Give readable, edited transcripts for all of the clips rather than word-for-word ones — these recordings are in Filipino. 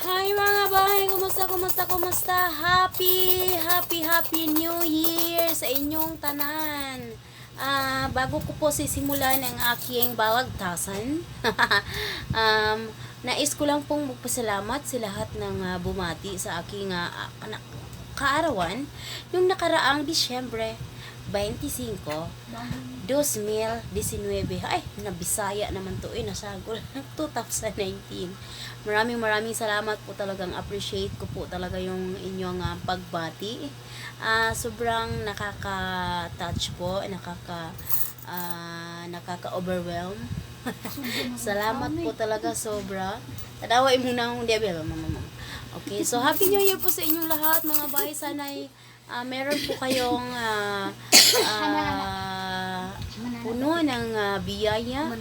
Hi mga bahay! Kumusta? Happy New Year sa inyong tanan! Bago ko po sisimulan ang aking balagtasan, nais ko lang pong magpasalamat sa lahat ng bumati sa aking kaarawan yung nakaraang Disyembre 25, 2019. Ay, nabisaya naman to nasagol 2019. Maraming salamat po, talagang appreciate ko po talaga yung inyong pagbati. Sobrang nakaka-touch po, nakaka-overwhelm. Salamat po talaga sobra. Tadaway muna akong Diabel, mama. Okay, so Happy New Year po sa inyong lahat mga bahay. Sana'y meron po kayong puno ng biyaya,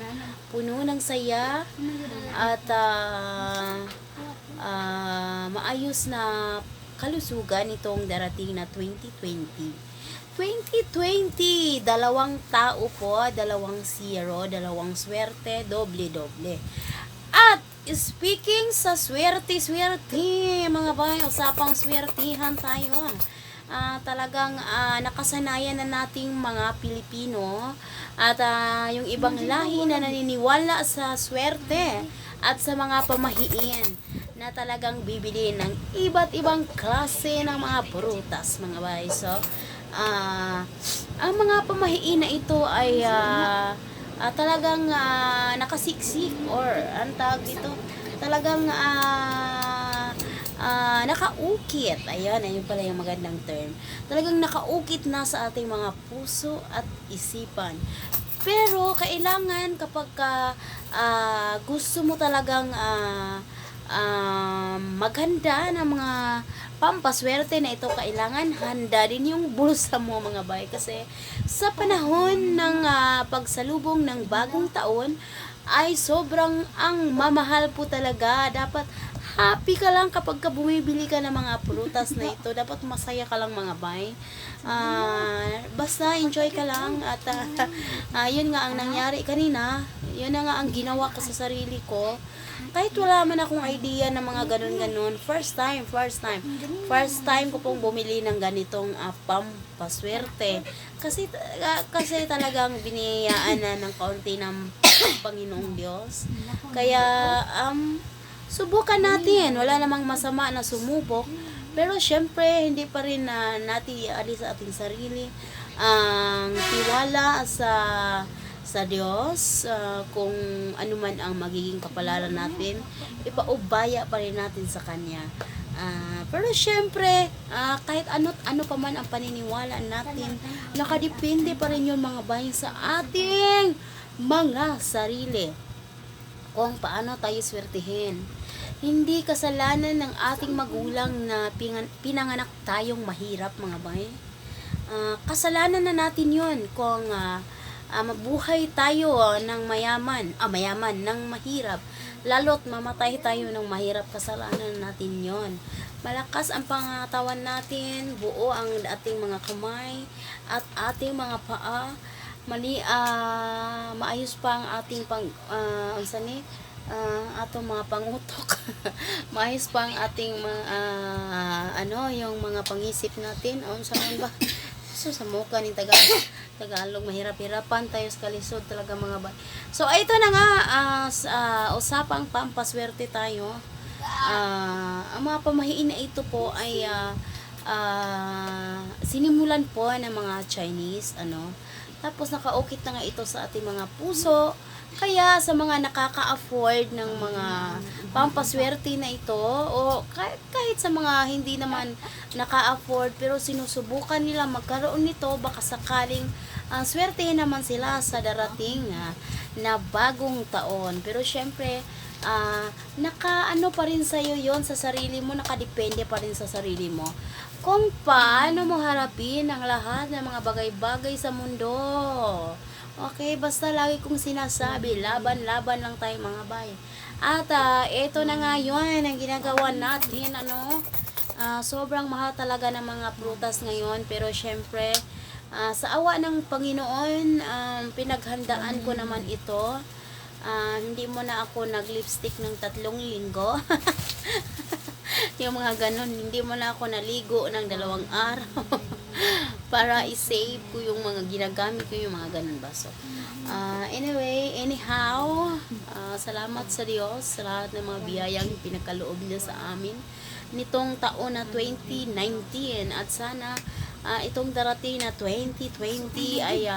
puno ng saya, at maayos na kalusugan itong darating na 2020. 2020, dalawang tao po, dalawang zero, dalawang swerte, doble. At speaking sa swerte, mga bahay, usapang swertihan tayo. Talagang nakasanayan na nating mga Pilipino at yung ibang lahi na naniniwala sa swerte at sa mga pamahiin na talagang bibili ng iba't ibang klase ng mga prutas, mga bahay. So, ang mga pamahiin na ito ay talagang nakasiksik, or ang tawag dito, talagang nakaukit. Ayun pala yung magandang term. Talagang nakaukit na sa ating mga puso at isipan. Pero kailangan kapag gusto mo talagang maghanda ng mga pampaswerte na ito, kailangan handa din yung bulsa mo, mga bay. Kasi sa panahon ng pagsalubong ng bagong taon ay sobrang ang mamahal po talaga. Dapat happy ka lang kapag bumibili ka ng mga prutas na ito. Dapat masaya ka lang, mga bay. Basta enjoy ka lang. At yun nga ang nangyari kanina. Yun na nga ang ginawa ko sa sarili ko. Kahit wala man akong idea ng mga ganun. First time ko pong bumili ng ganitong pampaswerte. Kasi talagang biniyayaan na ng kaunti ng Panginoong Diyos. Kaya subukan natin. Wala namang masama na sumubok. Pero syempre, hindi pa rin natin ialis sa ating sarili ang tiwala sa Diyos. Kung ano man ang magiging kapalaran natin, ipaubaya pa rin natin sa Kanya. Pero syempre, kahit ano pa man ang paniniwala natin, nakadepende pa rin yung mga bayan sa ating mga sarili kung paano tayo swertihin. Hindi kasalanan ng ating magulang na pinanganak tayong mahirap, mga bayan. Kasalanan na natin yun kung mabuhay tayo ng mayaman ng mahirap, lalo't mamatay tayo ng mahirap. Kasalanan natin yon. Malakas ang pangatawan natin, buo ang ating mga kamay at ating mga paa, maayos pa ang ating atong mga pangutok. Maayos pa ang ating yung mga pangisip natin. Saan ba? So, sa muka ni Tagalog, mahirap-hirapan tayo sa kalisod talaga, mga bay. So, ito na nga, usapang pampaswerte tayo. Ang mga pamahiin na ito po ay sinimulan po ng mga Chinese, tapos nakaukit na nga ito sa ating mga puso. Kaya sa mga nakaka-afford ng mga pampaswerte na ito, o kahit sa mga hindi naman naka-afford pero sinusubukan nila magkaroon nito, baka sakaling swertehin naman sila sa darating na bagong taon. Pero syempre, nakaano pa rin sa'yo yon, sa sarili mo, nakadepende pa rin sa sarili mo kung paano mo harapin ang lahat ng mga bagay-bagay sa mundo. Okay, basta lagi kong sinasabi, laban lang tayo, mga bay. At ito na nga yun ang ginagawa natin, sobrang mahal talaga ng mga prutas ngayon. Pero syempre, sa awa ng Panginoon, pinaghandaan ko naman ito. Hindi mo na ako nag-lipstick ng 3 linggo. Yung mga ganun, hindi mo na ako naligo ng 2 araw para i-save ko yung mga ginagamit ko yung mga ganun ba. So, anyway, anyhow, salamat sa Diyos sa lahat ng mga biyayang pinakaloob niya sa amin nitong taon na 2019 at sana itong darating na 2020 ay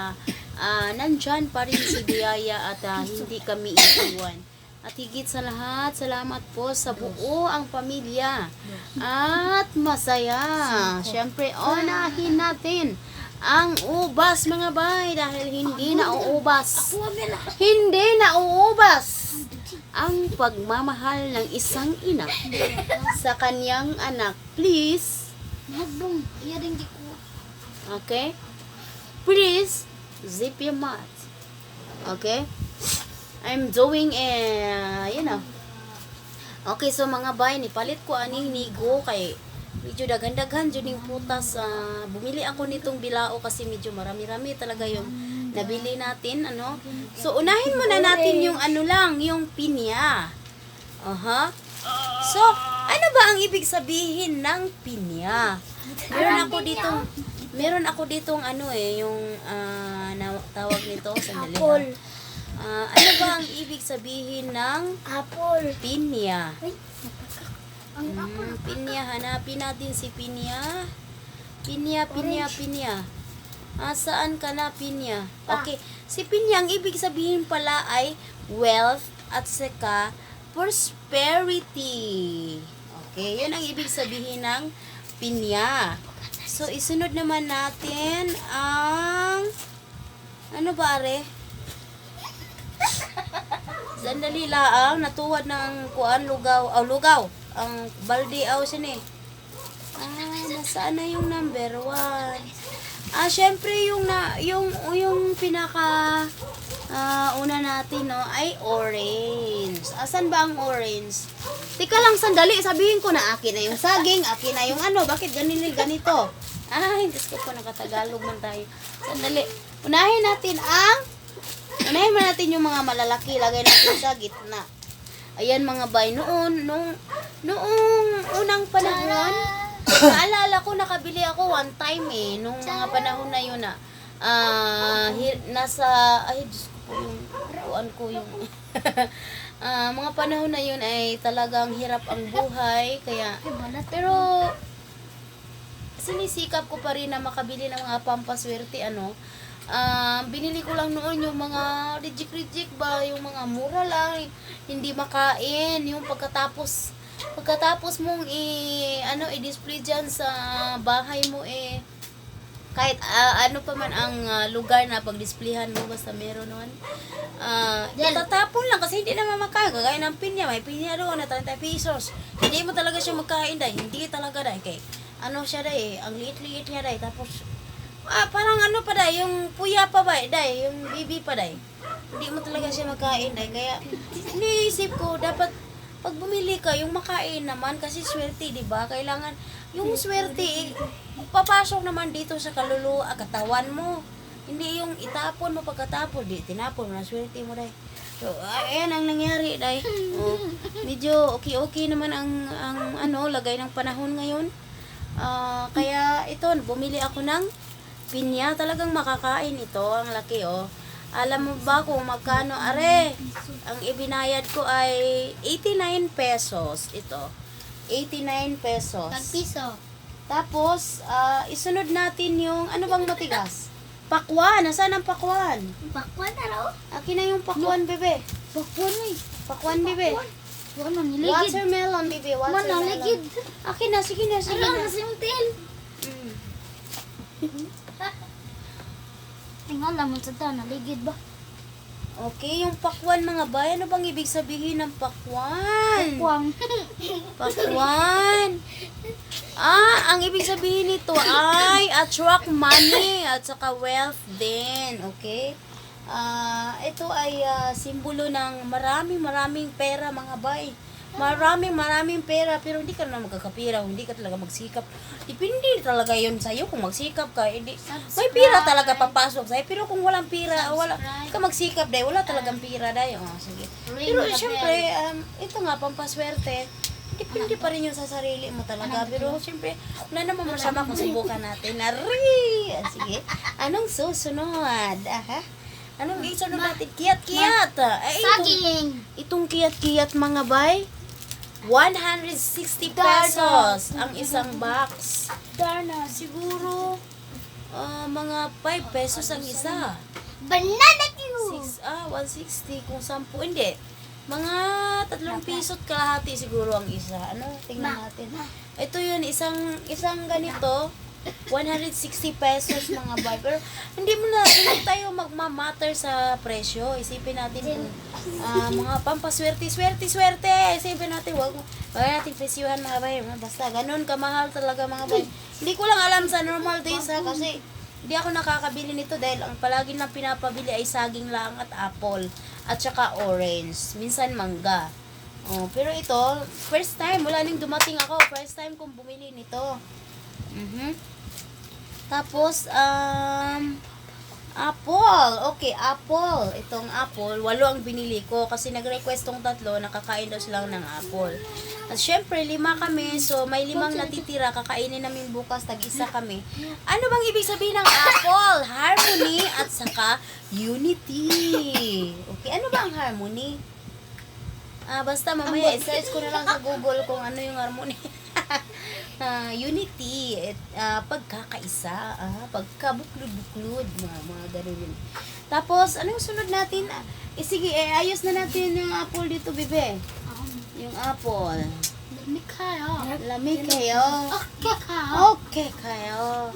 nandyan pa rin si biyaya at hindi kami iiwan. At higit sa lahat, salamat po sa buo ang pamilya. At masaya. Siyempre, unahin natin ang ubas mga bay dahil hindi nauubas. Hindi nauubas ang pagmamahal ng isang ina sa kanyang anak. Please. Okay? Please, zip your mouth. Okay? I'm doing Okay, so mga bay, nipalit ko aning nigo kay medyo daghan-daghan dyan yung putas. Bumili ako nitong bilao kasi medyo marami-rami talaga yung nabili natin, ano. So, unahin muna natin yung yung pinya. So, ano ba ang ibig sabihin ng pinya? Meron ako ditong yung tawag nito sa Apple. Ano ba ang ibig sabihin ng Apple. pinya? Ang apple. Pinya, hanapin natin si pinya. Pinya. Saan ka na, pinya? Okay, si pinya, ang ibig sabihin pala ay wealth at saka prosperity. Okay, yun ang ibig sabihin ng pinya. So, isunod naman natin ang ano ba, are? Sandali lang, natuwad ng lugaw. Ang balde siya ni. Nasaan na yung number 1? Syempre yung pinaka una natin, no, ay orange. Asan ba ang orange? Tika lang, sandali, sabihin ko na akin na yung saging, akin na yung bakit ganito? Diyos ko po, nakatagalog man tayo. Sandali, unahin mo natin yung mga malalaki, lagay natin sa gitna. Ayan mga bay, noong unang panahon, naalala ko, nakabili ako one time nung mga panahon na yun Diyos ko po, yung mga panahon na yun ay talagang hirap ang buhay, pero sinisikap ko pa rin na makabili ng mga pampaswerte, binili ko lang noon yung mga rejik ba, yung mga mura lang, hindi makain, yung pagkatapos mong i-display dyan sa bahay mo kahit ano pa man ang lugar na pag-displayhan mo, basta meron nun. Itatapon lang kasi hindi naman makain. Kagaya ng pinya, may pinya doon na 30 pesos. Hindi mo talaga siya magkain dahil. Hindi talaga dahil. Kay, siya dahil, ang liit-liit niya dahil. Tapos, parang pa dahil, yung puya pa ba dahil, yung bibi pa dahil. Hindi mo talaga siya magkain dahil. Kaya, iniisip ko, dapat, pag bumili ka, yung makain naman, kasi swerte, di ba? Kailangan, yung swerte, papasok naman dito sa katawan mo. Hindi yung itapon mo pagkatapon, tinapon mo na swerte mo dahil. So, ayan ang nangyari dahil. Medyo okay naman ang lagay ng panahon ngayon. Kaya ito, bumili ako ng pinya, talagang makakain ito, ang laki Alam mo ba kung magkano, are? Ang ibinayad ko ay 89 pesos ito. 89 pesos. Tag-piso. Tapos, isunod natin yung, ano bang matigas? Pakwan. Nasaan ang pakwan? Bakwan na raw. Akin na yung pakwan, bebe. Bakwan Pakwan, bebe. Ano, niligid. Watermelon, bebe. Watermelon. Niligid. Akin na, sige na. Ano, nasimtil. Tingnan naman sa taon, naligid ba? Okay, yung pakwan mga bay. Ano bang ibig sabihin ng pakwan? Puwang. Pakwan. Ang ibig sabihin nito ay attract money at saka wealth din. Okay? Ito ay simbolo ng maraming pera mga bay. Maraming pera, pero hindi ka na magkakapira, hindi ka talaga magsikap. Depende talaga yun sa'yo kung magsikap ka. Hindi, may pira talaga papasok sa'yo, pero kung walang pira, wala ka magsikap dahil wala talagang pira dahil. Sige. Pero syempre, ito nga, pampaswerte, depende pa rin yun sa sarili mo talaga. Pero syempre, wala naman masama kung subukan natin. Nari! Sige. Anong susunod? Aha. Anong isunod natin? Kiyat-kiyat. Ay, Saging. itong kiyat-kiyat mga bay, 160 pesos ang isang box. Darna. Siguro, mga 5 pesos ang isa. Banana cue. 160 kung 10. Hindi. Mga 3 piso at kalahati siguro ang isa. Ano? Tingnan natin. Ito yun, isang ganito, 160 pesos mga bay. Pero hindi tayo magmamatter sa presyo. Isipin natin kung mga pampaswerte. Isipin natin, wag natin presyuhan mga bay. Basta ganun kamahal talaga mga bay. Hindi ko lang alam sa normal days ha, kasi hindi ako nakakabili nito dahil ang palagi lang pinapabili ay saging lang at apple at saka orange. Minsan mangga. Pero ito, first time, wala nang dumating ako. First time kong bumili nito. Tapos, apple. Okay, apple. Itong apple, 8 ang binili ko kasi nag-request tong 3, nakakain daw sila ng apple. At syempre, 5 kami, so may 5 natitira, kakainin namin bukas, tag-isa kami. Ano bang ibig sabihin ng apple? Harmony at saka unity. Okay, ano ba ang harmony? Basta mamaya, i-search ko na lang sa Google kung ano yung harmony. Unity, pagkakaisa, pagkabuklod-buklod, mga ganun yun. Tapos, anong sunod natin? Sige, ayos na natin yung apple dito, bebe. Yung apple. Lamig kayo. Okay kayo.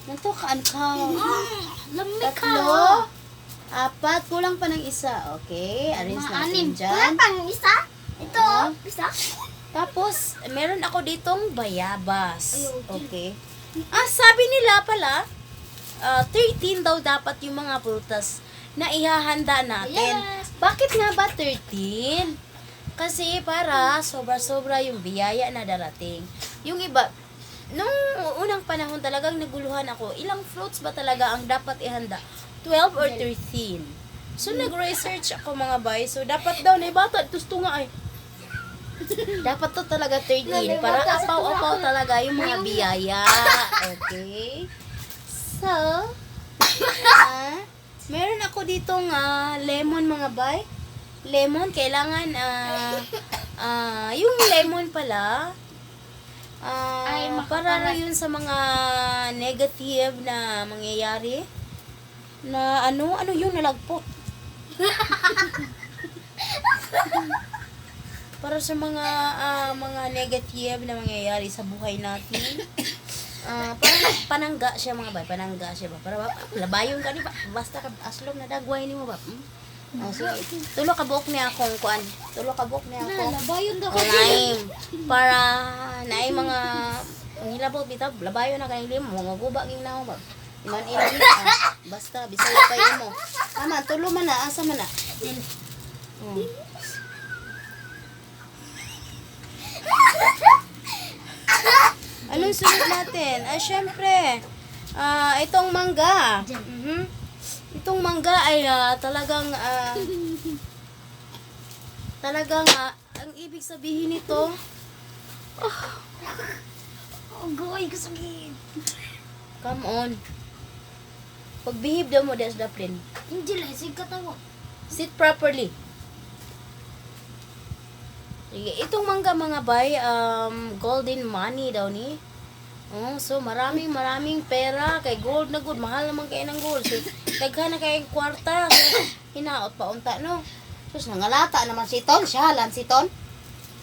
Natukaan ka. Lamig ka. 3, 4, kulang pa ng isa. Okay, arrange natin dyan. Wala pang isa? Ito, isa? Tapos, meron ako ditong bayabas. Okay. Sabi nila pala, 13 daw dapat yung mga prutas na ihahanda natin. Yes. Bakit nga ba 13? Kasi para sobra-sobra yung biyaya na darating. Yung iba, nung unang panahon talagang naguluhan ako, ilang fruits ba talaga ang dapat ihanda? 12 or 13? So, nag-research ako mga bay. So, dapat daw na bata, gusto nga ay. Dapat to talaga 13 para apaw-apaw talaga yung mga biyaya. Okay? So, meron ako ditong lemon mga bay. Lemon, kailangan yung lemon pala para yun sa mga negative na mangyayari na ano yung nalagpot. Para sa mga negative na mangyayari sa buhay natin. Parang panangga siya mga bay, panangga siya ba? Para labayon ka ni ba? Basta ka aslom na dagway ni mo ba? Sige. Tulo ka buok niya akong kuan. Tulo ka buok niya ako. Labayon daw Naim. Para naay mga hilabot bitaw, labayon na kanang limo, mga guba ging naho ba? Iman ilang basta bisaya pa yun mo. Tama, tulo man na, asa man na. Anong sunod natin? Syempre, itong mangga. Itong mangga ay talagang ang ibig sabihin nito, Goy, kasagin. come on. Pagbihib daw mo, des daplin. Hindi lang, sige katawa. Sit properly. Sige, itong mangga mga bay, golden money daw ni. So maraming pera kay gold na good, mahal naman kayo ng gold. So daghan na kay kwarta. So, hinaot pa unta no. Sus nangalata naman si Ton, siya si Ton.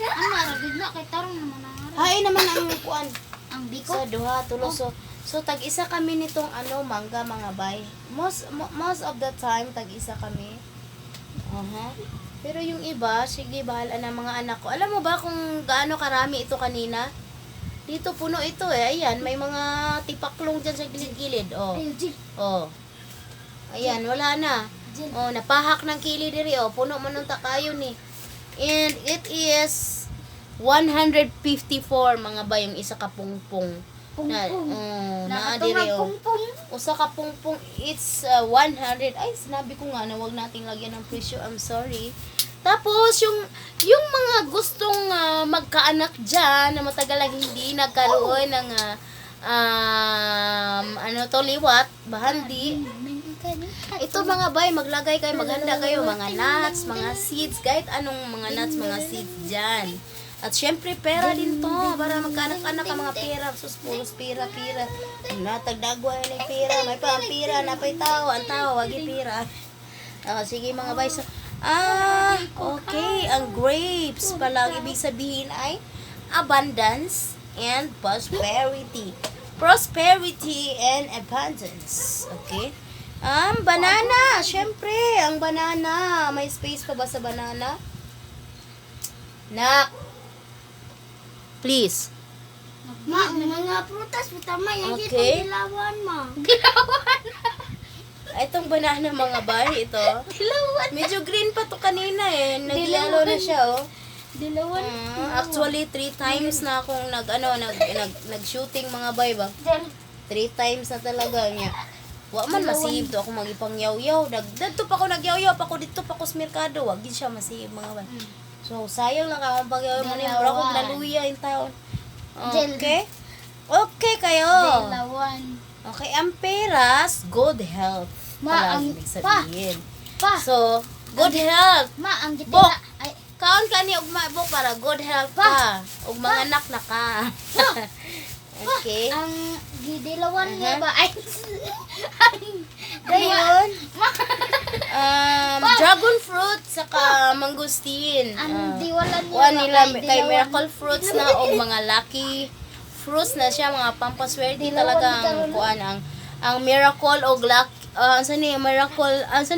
Ano, aragid na, kay tarong naman ang arag. Hay naman ang kuan. Ang biko. So duha, tulo. So tag-isa kami nitong mangga mga bay. Most of the time tag-isa kami. Pero yung iba, sige bahala na mga anak ko. Alam mo ba kung gaano karami ito kanina? Dito puno ito Ayan, may mga tipaklong dyan sa gilid-gilid. Ayan, wala na. Napahak ng kilid diri. Puno man ng takayon ni. And it is 154 mga ba yung isa ka pungpong. Na diri usa ka pungpong it's 100. Ay, sinabi ko nga na wag nating lagyan ng presyo. I'm sorry. Tapos yung mga gustong magkaanak dyan na matagal lang hindi nagkaroon ng liwat, bahandi. Ito mga bay, maglagay kayo, maghanda kayo, mga nuts, mga seeds, kahit anong mga nuts, mga seeds dyan. At syempre, pera din to, para magkaanak-anak ang mga pera. Sus, puros pera. Natagdagwa yun yung pera, may pa ang pera, napay tao, ang tao, wag yung pera. Sige mga bay, so, okay, ang grapes pala, ang ibig sabihin ay abundance and prosperity. Prosperity and abundance. Okay? Banana. Syempre, ang banana. May space pa ba sa banana? Nak. Please. Ma, ang mga prutas, tama yan Okay. dito, dilawan, ma. Itong banana mga bay, ito. Medyo green pa to kanina eh. Nagyalo na siya, oh. Dilawan. Actually, 3 times na akong nag-shooting mga bay ba? 3 times na talaga niya. Wa man masihib to ako magipangyaw-yaw. Dagto pa ako nagyaw-yaw pa ako dito pa ako sa merkado. Wag gid siya masihib mga bay. So, sayang lang ka pagyaw mo niya. Wala akong naluya in town. Okay? Okay kayo. Dilawan. Okay, ang peras, good health. Ma, Pala, ang- ibig sabihin. Pa, So, good health. ma, ang Bok. gitila. Ay, Kaon ka ni ugma bok para good health ka. Ug mga anak na ka. Okay. ang gidilawan niya Uh-huh. ba? Ay, Dayon, dragon fruit saka mangustin. ang diwalan niya Kuha ba? nila Ay, kay dilawan. miracle fruits na o mga lucky fruits na siya, mga pampaswerte Dilawan talaga ni ang Carol. kuan ang miracle o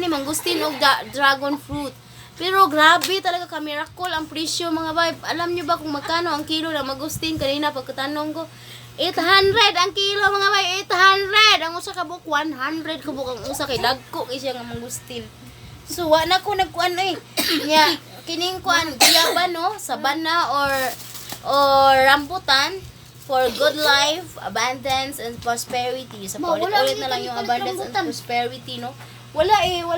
mangustin o dragon fruit. Pero grabe talaga ka miracle ang presyo mga bay. Alam niyo ba kung magkano ang kilo ng mangustin kanina pagkatanong ko? 800 ang kilo mga bay, 800. Ang usa ka buok 100 ka buok, ang usa kay dagko kay siya nga mangustin. So wa na ko nagkuan eh. Nya kining kuan giyaba no, sabana or rambutan for good life, abundance and prosperity. Sa Ma, wala paulit-ulit dito na lang yung palit abundance rambutan. and prosperity no. Wala yung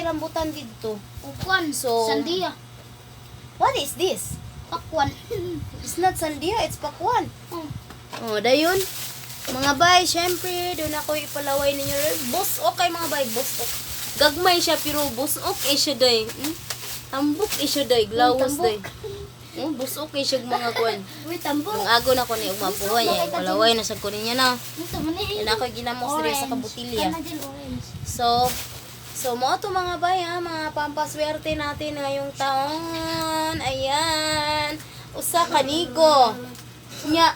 rambutan dito. Ukwan, So, sandiya. What is this? Pakwan. It's not sandia, it's pakwan. Oh. Oh, dayon. Mga bay, syempre, doon ako ipalaway ninyo. Boss, okay mga bay, boss. Gagmay siya, pero boss, okay siya day. Tambok siya day, glawas day. Boss, okay siya mga kuwan. Uy, tambo. Nung ago na ko ni umapuha niya, ipalaway na sa kunin niya na. Ito, mani. Yan ako ginamos rin sa kabutilya. Ano din, orange. So mo to mga bay ha, mga pampaswerte natin ngayong taon. Ayan. Usa kanigo. Nya,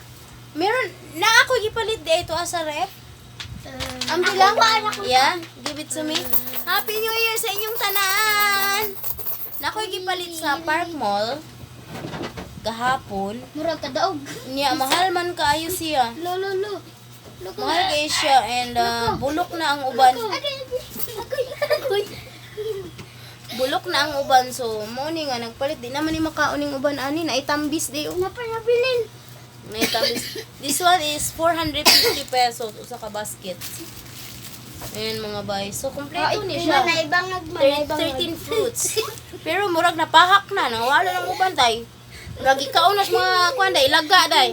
meron na ako gipalit di ito sa ref. Ang bilang, yeah, give it to me. Happy New Year sa inyong tanan. Na ako gipalit sa Park Mall gahapon. Murag kadaog. Nya, mahal man kaayo siya. Lo. Mahal kayo siya and bulok na ang uban. Bulok na ang uban, so mo ni nga nagpalit di naman ni makaon ning uban ani na itambis di Napabilin. na itambis. This one is 450 pesos usa ka basket. Ayan mga bay. So kompleto ni siya. Ibang 13 fruits. Pero murag napahak na, nawala ng uban tay. Murag ikaw na sa mga kuan day, laga day.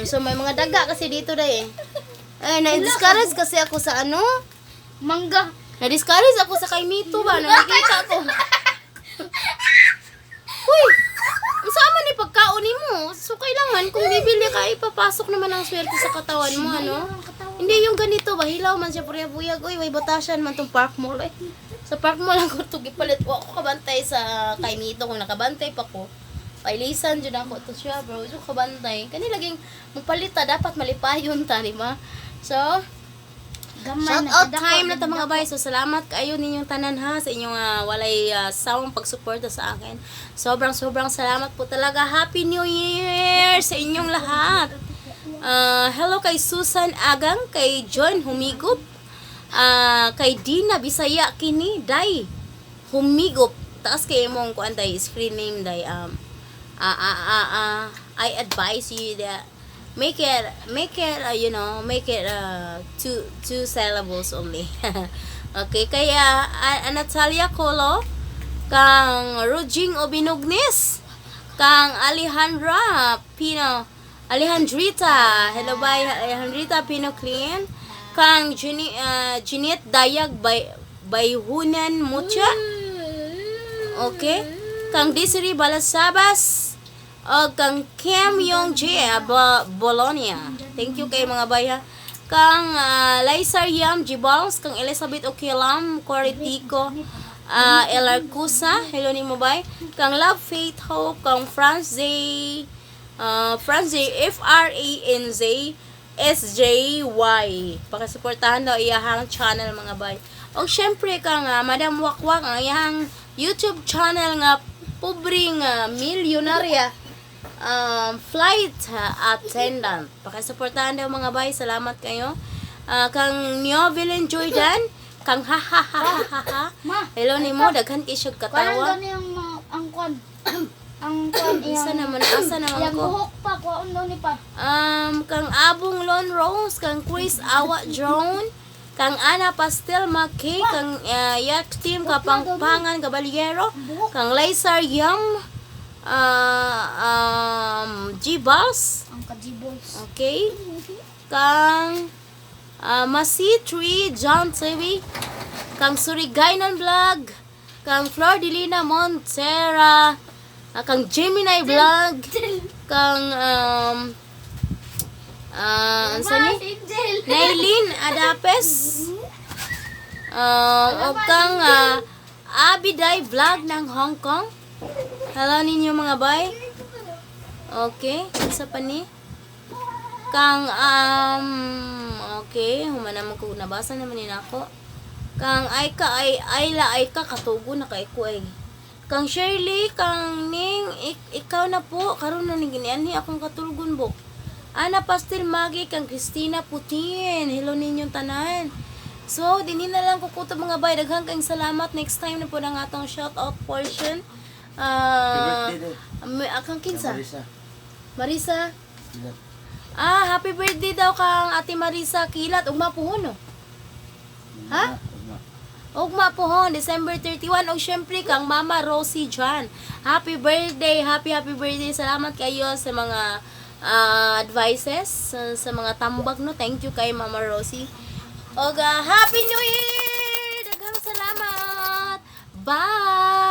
So may mga daga kasi dito day eh. Ay, na-discourage kasi ako sa ano? Mangga. Na-discourage ako sa kay Mito ba? Nung nakita ko. Uy! Ang sama ni pagkauni mo. So, kailangan kung bibili ka, ipapasok naman ang swerte sa katawan mo, ano? Hindi yung ganito ba? Hilaw man siya, puriyag-buyag. Uy, may batasan man tong Park Mall. Eh. Sa Park Mall lang ko ito gipalit. O ako kabantay sa kay Mito. Kung nakabantay pa ko, pailisan dyan ako to siya, bro. So, kabantay. Kani laging mapalita, dapat malipayon ta, di ba? So, shout out time na ta mga bay. So salamat kayo ninyong tanan ha sa inyong walay sawang pagsuporta sa akin. Sobrang salamat po talaga. Happy New Year sa inyong lahat. Hello kay Susan Agang, kay John Humigop, kay Dina Bisaya kini Day Humigop. Taas kay imong kuan day screen name day I advise you that make it two syllables only. Okay, kaya Natalia Colo, kang Rujing Obinugnis, kang Alejandrita, hello bye Alejandrita Pinoclean, kang Jeanette Dayag Bayhunan Mucha, okay, kang Desiree Balasabas, o kang Kim Yong Jae Bologna. Thank you kay mga baya. Kang Laisar Yam Giballs, kang Elizabeth Okilam Coritico, Elarcusa, hello ni mo bay. Kang Love Faith Hope, kang Franz J FRANZ SJY. Pakasuportahan daw iyahang channel mga bay. O syempre kang Madam Wakwak ang iyahang YouTube channel nga pobreng milyonarya flight attendant. Pakisuportahan daw mga bay. Salamat kayo. Kang Neovilin Jordan, kang Ma, hello ni mo daghan kay syud parang katawa. gani yung ang kwan. Ang kwan Asa naman Yang ko. buhok pa, kuwaon daw ni pa. Kang Abong Lon Rose, kang Chris Awa Drone, kang Ana Pastel Maki, kang Yak Team Kapangpangan Caballero, kang Laisar Yam, G-Boss, Ang kajibols. okay, kang Masi Tree John TV, kang Surigaynon Vlog, kang Flor Delina Montera, kang Gemini Vlog, kang ano ni? Angel. Nailin Adapes, o kang Abiday Vlog ng Hong Kong. Hello ninyo mga bay. Okay, isa pa ni? Kang okay, humana mo ko nabasa naman ni nako. Kang Ayla katugo na kay ko ay. Kang Shirley, kang Ning, ikaw na po, karon na ning ginianhi akong katulgon bok. Ana Pastel Magi, kang Christina Putin, hello ninyong tanan. So, dinhi na lang kukutob mga bay, daghang kayong salamat. Next time na po ng atong shout out portion. Kang kinsa? Marisa. Happy birthday daw kang Ate Marisa Kilat, ugma puhon no? Ha? Ugma pohon, December 31. O syempre kang Mama Rosie John. Happy birthday, happy birthday. Salamat kayo sa mga advices, sa mga tambag no. Thank you kay Mama Rosie. O Happy New Year! Daghang salamat. Bye!